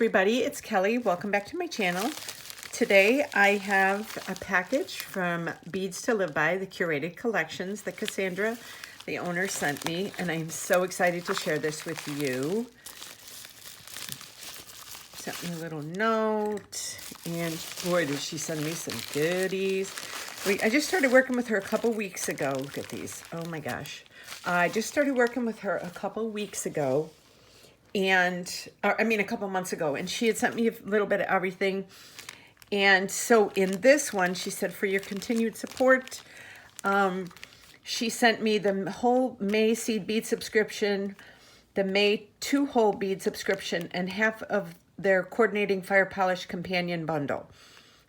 everybody, it's Kelly. Welcome back to my channel. Today I have a package from Beads to Live By, the curated collections that Cassandra, the owner, sent me, and I'm so excited to share this with you. Sent me a little note, and boy, did she send me some goodies. I just started working with her a couple weeks ago. Look at these. Oh my gosh. I just started working with her a couple weeks ago. And a couple months ago, and she had sent me a little bit of everything. And so in this one, she said, for your continued support, she sent me the whole May seed bead subscription, the May 2-hole bead subscription, and half of their coordinating fire polish companion bundle.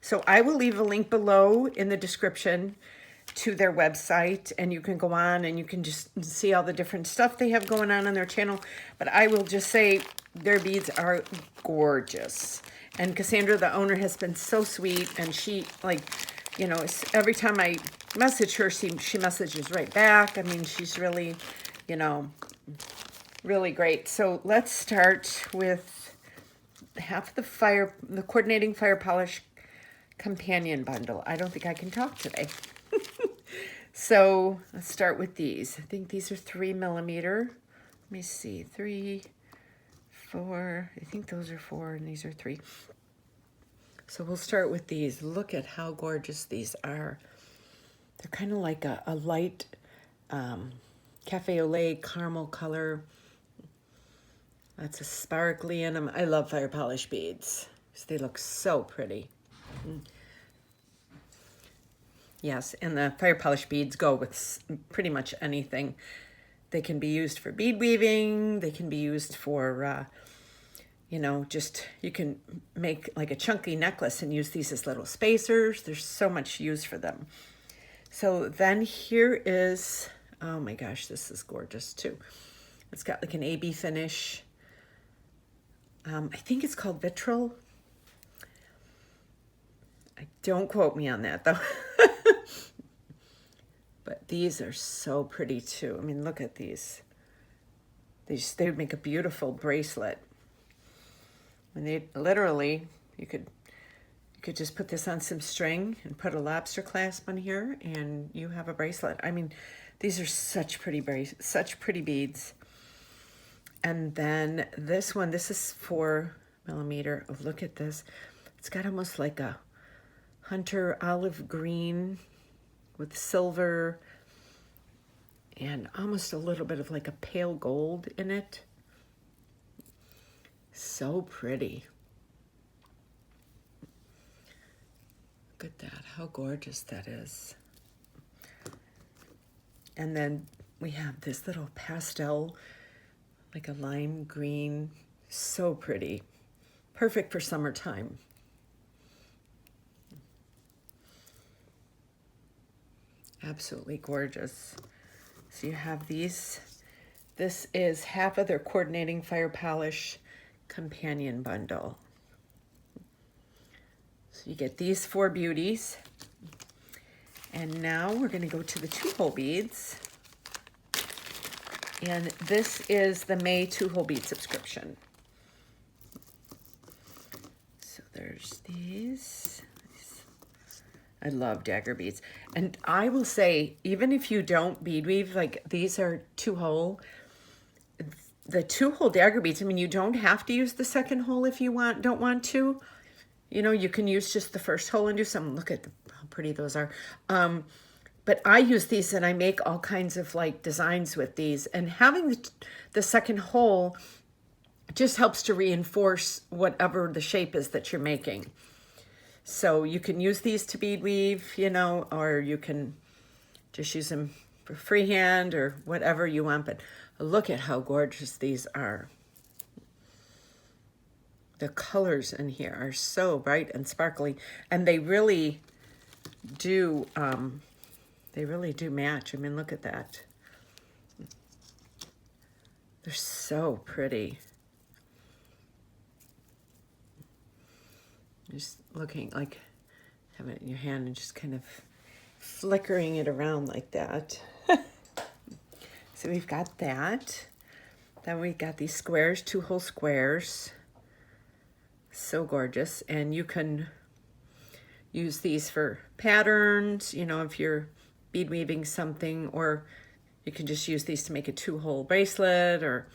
So I will leave a link below in the description to their website, and you can go on and you can just see all the different stuff they have going on their channel. But I will just say their beads are gorgeous, and Cassandra, the owner, has been so sweet, and she, every time I message her, she messages right back. I mean, she's really, really great. So let's start with half the coordinating fire polish companion bundle. I don't think I can talk today. So let's start with these. I think these are 3mm. Let me see, 3, 4. I think those are 4 and these are 3. So we'll start with these. Look at how gorgeous these are. They're kind of like a light cafe au lait caramel color. That's a sparkly in them. I love fire polish beads. They look so pretty. Yes, and the fire polish beads go with pretty much anything. They can be used for bead weaving. They can be used for, you can make like a chunky necklace and use these as little spacers. There's so much use for them. So then here is, oh my gosh, this is gorgeous too. It's got like an AB finish. I think it's called Vitril. Don't quote me on that though. But these are so pretty too. I mean, look at these. They would make a beautiful bracelet. And they literally, you could just put this on some string and put a lobster clasp on here, and you have a bracelet. I mean, these are such pretty beads. And then this one, this is 4mm. Oh, look at this. It's got almost like a hunter olive green with silver and almost a little bit of like a pale gold in it. So pretty. Look at that, how gorgeous that is. And then we have this little pastel, like a lime green, so pretty. Perfect for summertime. Absolutely gorgeous. So you have these. This is half of their coordinating fire polish companion bundle. So you get these 4 beauties. And now we're going to go to the 2-hole beads. And this is the May 2-hole bead subscription. So there's these. I love dagger beads. And I will say, even if you don't bead weave, like these are 2-hole, the 2-hole dagger beads, I mean, you don't have to use the 2nd hole if you don't want to. You can use just the 1st hole and do something. Look at how pretty those are. But I use these and I make all kinds of like designs with these. And having the 2nd hole just helps to reinforce whatever the shape is that you're making. So you can use these to bead weave, or you can just use them for freehand or whatever you want. But look at how gorgeous these are. The colors in here are so bright and sparkly, and they really do match. I mean, look at that. They're so pretty. Just looking like having it in your hand and just kind of flickering it around like that. So we've got that. Then we got these squares, 2-hole squares. So gorgeous. And you can use these for patterns, you know, if you're bead weaving something, or you can just use these to make a 2-hole bracelet or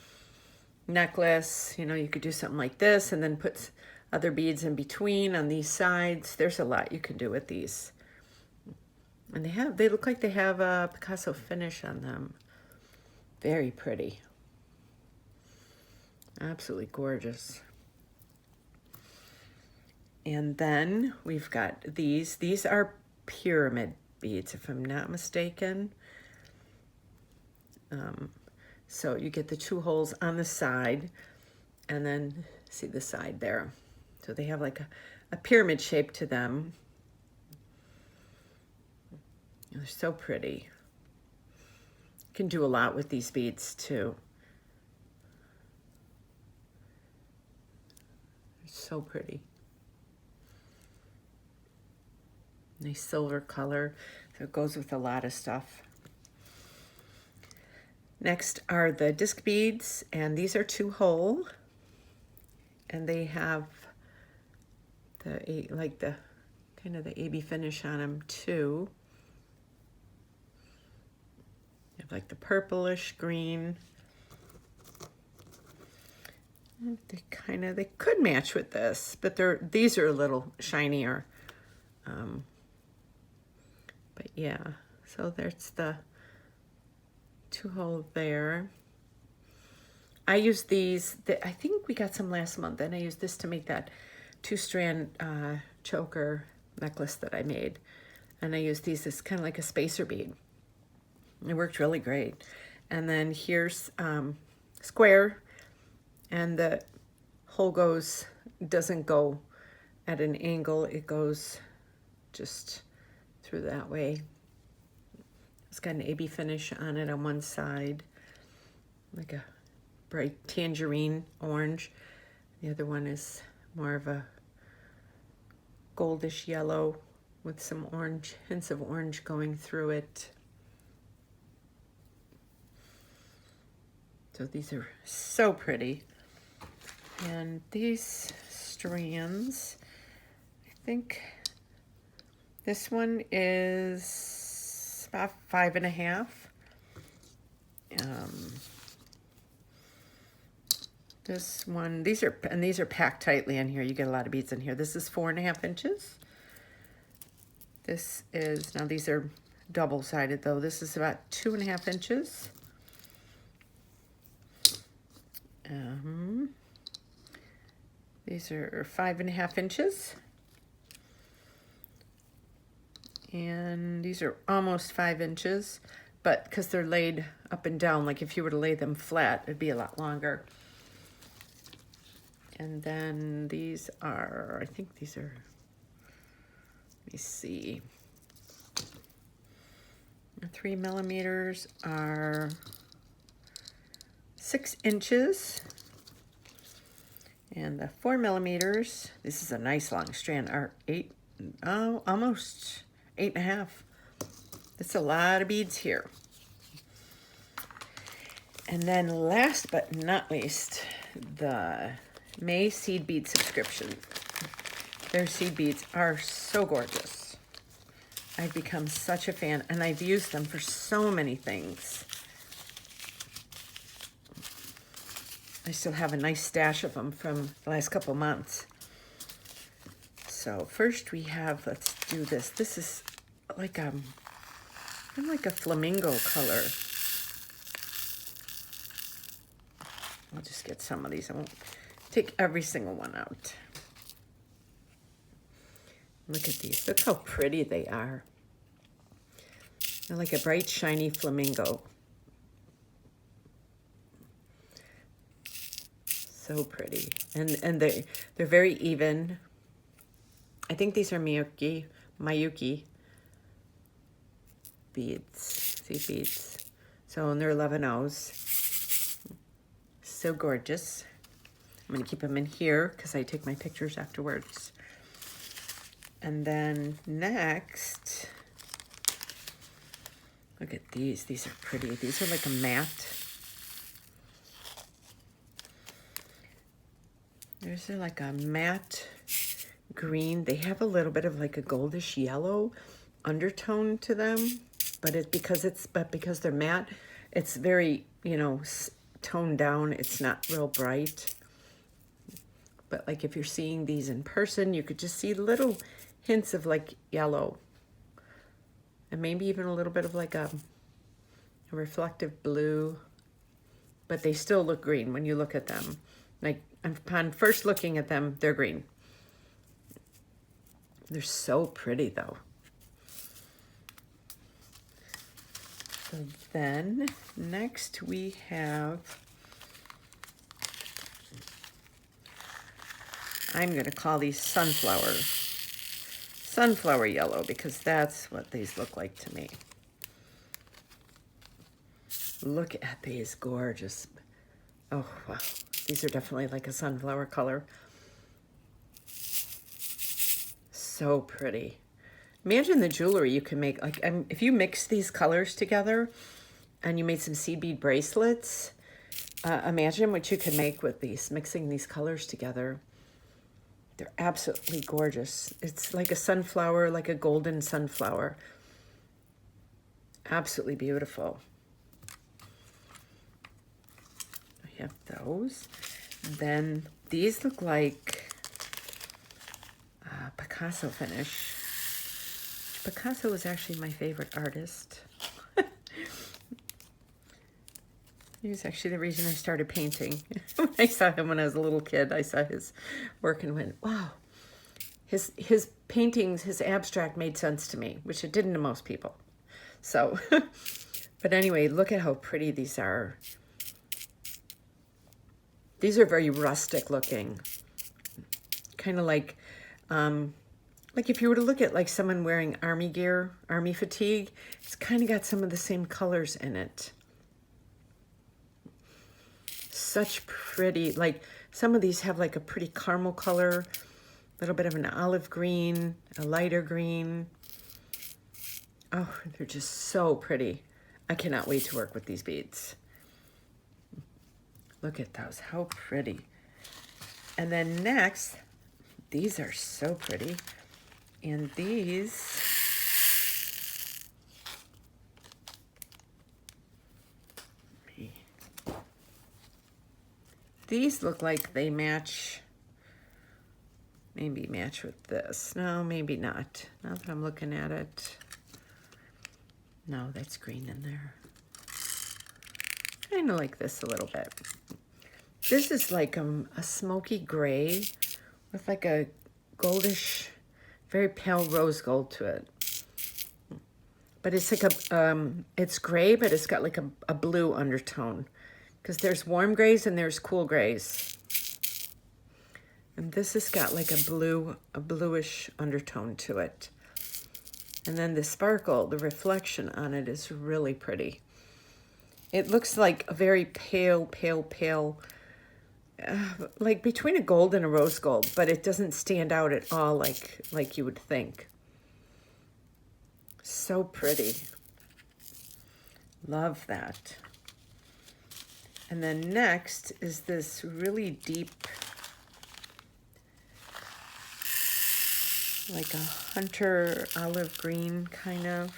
necklace. You know, you could do something like this and then put other beads in between on these sides. There's a lot you can do with these. And they look like they have a Picasso finish on them. Very pretty. Absolutely gorgeous. And then we've got these. These are pyramid beads, if I'm not mistaken. So you get the 2 holes on the side, and then see the side there. So they have like a pyramid shape to them. They're so pretty. You can do a lot with these beads too. They're so pretty. Nice silver color, so it goes with a lot of stuff. Next are the disc beads, and these are 2-hole, and they have the kind of the AB finish on them too. You have like the purplish green. They could match with this, but these are a little shinier. But yeah, so there's the 2-hole there. I use these, I think we got some last month, and I used this to make that 2-strand choker necklace that I made. And I used these as kind of like a spacer bead. It worked really great. And then here's square, and the hole doesn't go at an angle, it goes just through that way. It's got an AB finish on it on one side, like a bright tangerine orange. The other one is more of a goldish yellow with some orange, hints of orange going through it. So these are so pretty. And these strands, I think this one is about 5.5. This one, these are packed tightly in here. You get a lot of beads in here. This is 4.5 inches. This is, now these are double-sided though. This is about 2.5 inches. These are 5.5 inches. And these are almost 5 inches, but because they're laid up and down, like if you were to lay them flat, it'd be a lot longer. And then these are, I think these are, let me see. The 3 millimeters are 6 inches. And the 4 millimeters, this is a nice long strand, are almost 8.5. That's a lot of beads here. And then last but not least, the May seed bead subscription. Their seed beads are so gorgeous. I've become such a fan, and I've used them for so many things. I still have a nice stash of them from the last couple months. So first we have, let's do this. This is like kind of like a flamingo color. I'll just get some of these. I won't take every single one out. Look at these. Look how pretty they are. They're like a bright, shiny flamingo. So pretty. And they're very even. I think these are Mayuki beads, seed beads. So, and they're 11 O's. So gorgeous. I'm going to keep them in here because I take my pictures afterwards. And then next, look at these. These are pretty. These are like a matte. There's like a matte green. They have a little bit of like a goldish yellow undertone to them, but because they're matte, it's very, you know, toned down. It's not real bright. But like if you're seeing these in person, you could just see little hints of like yellow. And maybe even a little bit of like a reflective blue. But they still look green when you look at them. Like upon first looking at them, they're green. They're so pretty though. So then next we have, I'm going to call these sunflower yellow, because that's what these look like to me. Look at these gorgeous, oh wow, these are definitely like a sunflower color. So pretty. Imagine the jewelry you can make, like if you mix these colors together and you made some seed bead bracelets, imagine what you can make with these, mixing these colors together. They're absolutely gorgeous. It's like a sunflower, like a golden sunflower. Absolutely beautiful. I have those. Then these look like Picasso finish. Picasso was actually my favorite artist. He was actually the reason I started painting. When I saw him when I was a little kid, I saw his work and went, wow. His paintings, his abstract made sense to me, which it didn't to most people. So, but anyway, look at how pretty these are. These are very rustic looking. Kind of like if you were to look at like someone wearing army gear, army fatigue, it's kind of got some of the same colors in it. Such pretty, like some of these have like a pretty caramel color, a little bit of an olive green, a lighter green. Oh, they're just so pretty. I cannot wait to work with these beads. Look at those, how pretty. And then next, these are so pretty. And these look like they match, maybe match with this. No, maybe not. Now that I'm looking at it. No, that's green in there. Kind of like this a little bit. This is like a smoky gray with like a goldish, very pale rose gold to it. But it's like it's gray, but it's got like a blue undertone. Because there's warm grays and there's cool grays. And this has got like a bluish undertone to it. And then the sparkle, the reflection on it is really pretty. It looks like a very pale, like between a gold and a rose gold, but it doesn't stand out at all like you would think. So pretty. Love that. And then next is this really deep, like a hunter olive green kind of.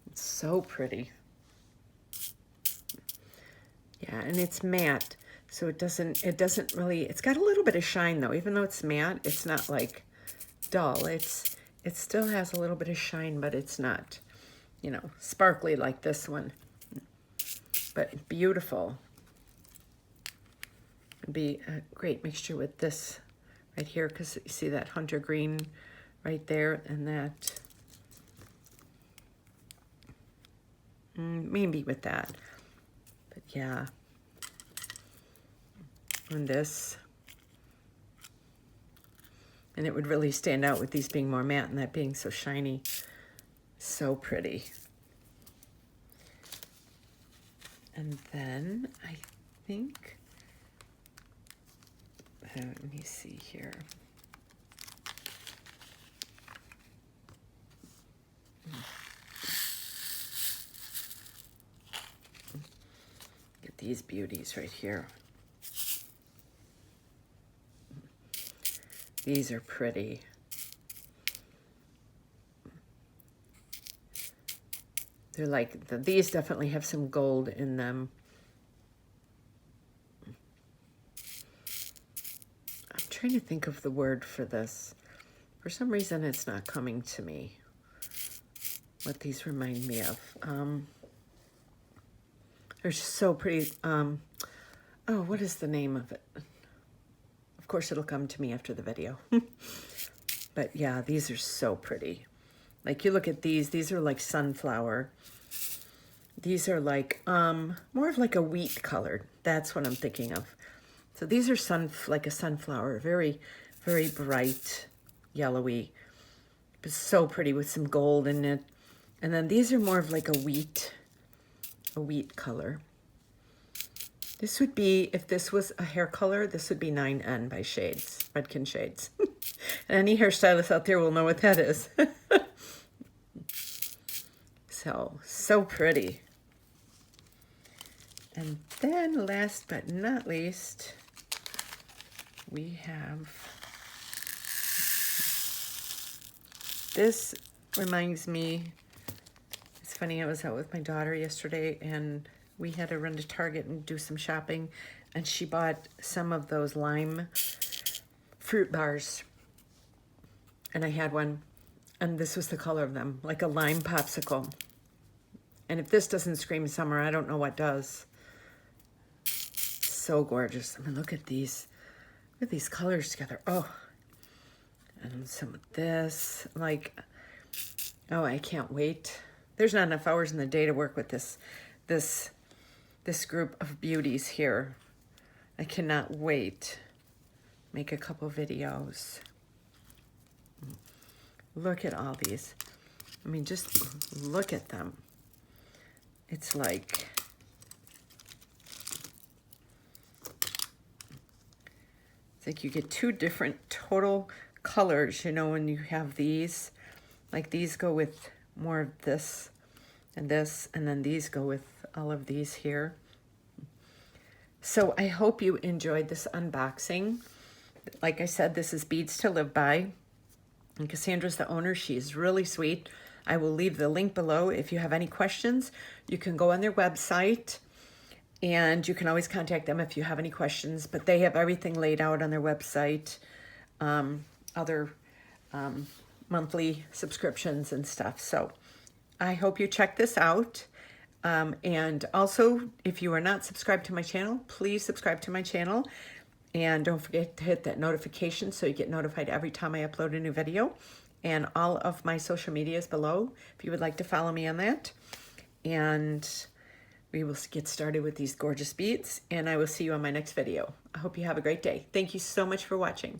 It's so pretty. Yeah, and it's matte, so it doesn't really, it's got a little bit of shine though. Even though it's matte, it's not like dull. It still has a little bit of shine, but it's not, you know, sparkly like this one. But beautiful. It'd be a great mixture with this right here, because you see that hunter green right there, and that, maybe with that. But yeah. And this. And it would really stand out with these being more matte and that being so shiny. So pretty. And then I think, let me see here. these beauties right here. These are pretty. They're like, these definitely have some gold in them. I'm trying to think of the word for this. For some reason, it's not coming to me. What these remind me of. They're just so pretty. Oh, what is the name of it? Of course, it'll come to me after the video. But yeah, these are so pretty. Like, you look at these are like sunflower. These are like, more of like a wheat color. That's what I'm thinking of. So these are like a sunflower, very, very bright, yellowy. But so pretty with some gold in it. And then these are more of like a wheat color. This would be, if this was a hair color, this would be 9N by Shades, Redken Shades. And any hairstylists out there will know what that is. So pretty. And then last but not least, we have, this reminds me, it's funny, I was out with my daughter yesterday and we had to run to Target and do some shopping, and she bought some of those lime fruit bars. And I had one, and this was the color of them, like a lime popsicle. And if this doesn't scream summer, I don't know what does. So gorgeous. I mean, look at these colors together. Oh, and some of this, like, oh, I can't wait. There's not enough hours in the day to work with this group of beauties here. I cannot wait. Make a couple videos. Look at all these. I mean, just look at them. It's like, you get two different total colors, you know, when you have these. Like, these go with more of this, and then these go with all of these here. So I hope you enjoyed this unboxing. Like I said, this is Beads to Live By. And Cassandra's the owner. She is really sweet. I will leave the link below. If you have any questions, you can go on their website, and you can always contact them if you have any questions. But they have everything laid out on their website, other monthly subscriptions and stuff. So I hope you check this out. And also, if you are not subscribed to my channel, please subscribe to my channel. And don't forget to hit that notification so you get notified every time I upload a new video. And all of my social media is below if you would like to follow me on that. And we will get started with these gorgeous beads, and I will see you on my next video. I hope you have a great day. Thank you so much for watching.